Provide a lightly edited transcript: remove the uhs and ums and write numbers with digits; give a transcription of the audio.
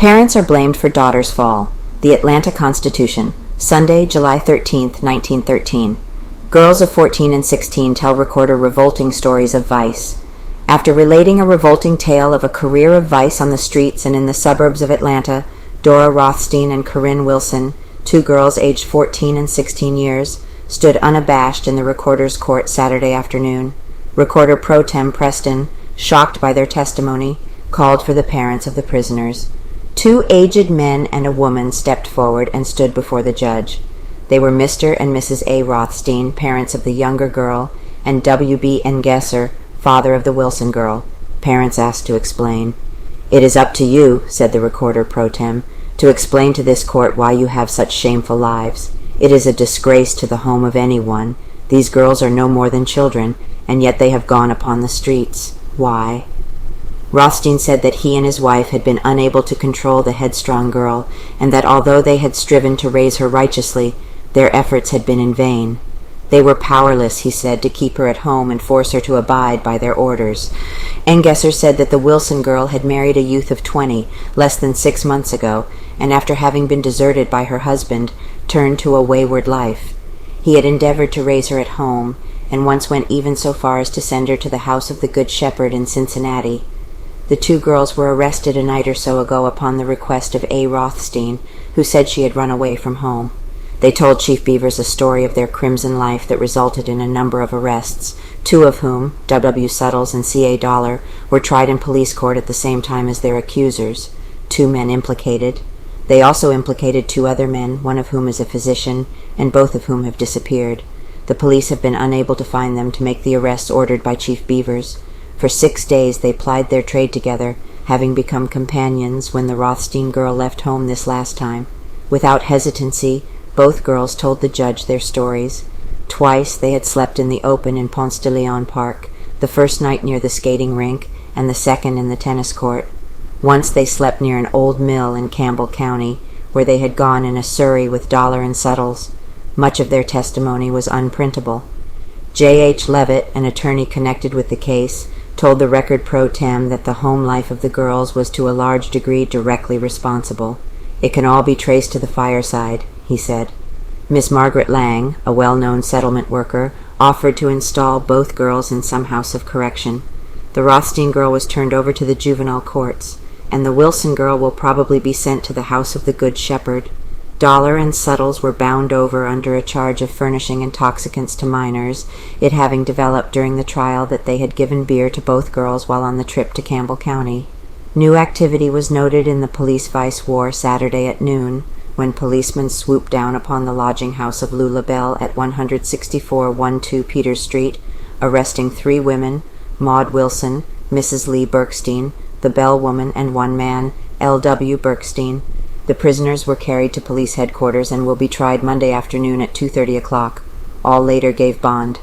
Parents are blamed for daughter's fall. The Atlanta Constitution. Sunday, July 13, 1913. Girls of 14 and 16 tell recorder revolting stories of vice. After relating a revolting tale of a career of vice on the streets and in the suburbs of Atlanta, Dora Rothstein and Corinne Wilson, two girls aged 14 and 16 years, stood unabashed in the recorder's court Saturday afternoon. Recorder Pro Tem Preston, shocked by their testimony, called for the parents of the prisoners. Two aged men and a woman stepped forward and stood before the judge. They were Mr. and Mrs. A. Rothstein, parents of the younger girl, and W.B. Engesser, father of the Wilson girl. Parents asked to explain. "It is up to you," said the recorder pro tem, "to explain to this court why you have such shameful lives. It is a disgrace to the home of anyone. These girls are no more than children, and yet they have gone upon the streets. Why?" Rothstein said that he and his wife had been unable to control the headstrong girl, and that although they had striven to raise her righteously, their efforts had been in vain. They were powerless, he said, to keep her at home and force her to abide by their orders. Engesser said that the Wilson girl had married a youth of 20, less than 6 months ago, and after having been deserted by her husband, turned to a wayward life. He had endeavored to raise her at home, and once went even so far as to send her to the house of the Good Shepherd in Cincinnati. The two girls were arrested a night or so ago upon the request of A. Rothstein, who said she had run away from home. They told Chief Beavers a story of their crimson life that resulted in a number of arrests, two of whom, W. Suttles and C. A. Dollar, were tried in police court at the same time as their accusers. 2 men implicated. They also implicated 2 other men, one of whom is a physician, and both of whom have disappeared. The police have been unable to find them to make the arrests ordered by Chief Beavers. For 6 days they plied their trade together, having become companions when the Rothstein girl left home this last time. Without hesitancy, both girls told the judge their stories. Twice they had slept in the open in Ponce de Leon Park, the first night near the skating rink, and the second in the tennis court. Once they slept near an old mill in Campbell County, where they had gone in a surrey with Dollar and Suttles. Much of their testimony was unprintable. J. H. Levitt, an attorney connected with the case, told the record pro tem that the home life of the girls was to a large degree directly responsible. "It can all be traced to the fireside," he said. Miss Margaret Lang, a well-known settlement worker, offered to install both girls in some house of correction. The Rothstein girl was turned over to the juvenile courts, and the Wilson girl will probably be sent to the house of the Good Shepherd. Dollar and Suttles were bound over under a charge of furnishing intoxicants to minors, it having developed during the trial that they had given beer to both girls while on the trip to Campbell County. New activity was noted in the police vice war Saturday at noon, when policemen swooped down upon the lodging house of Lula Bell at 16412 Peters Street, arresting 3 women, Maud Wilson, Mrs. Lee Berkstein, the Bell woman, and 1 man, L.W. Berkstein. The prisoners were carried to police headquarters and will be tried Monday afternoon at 2:30 o'clock. All later gave bond.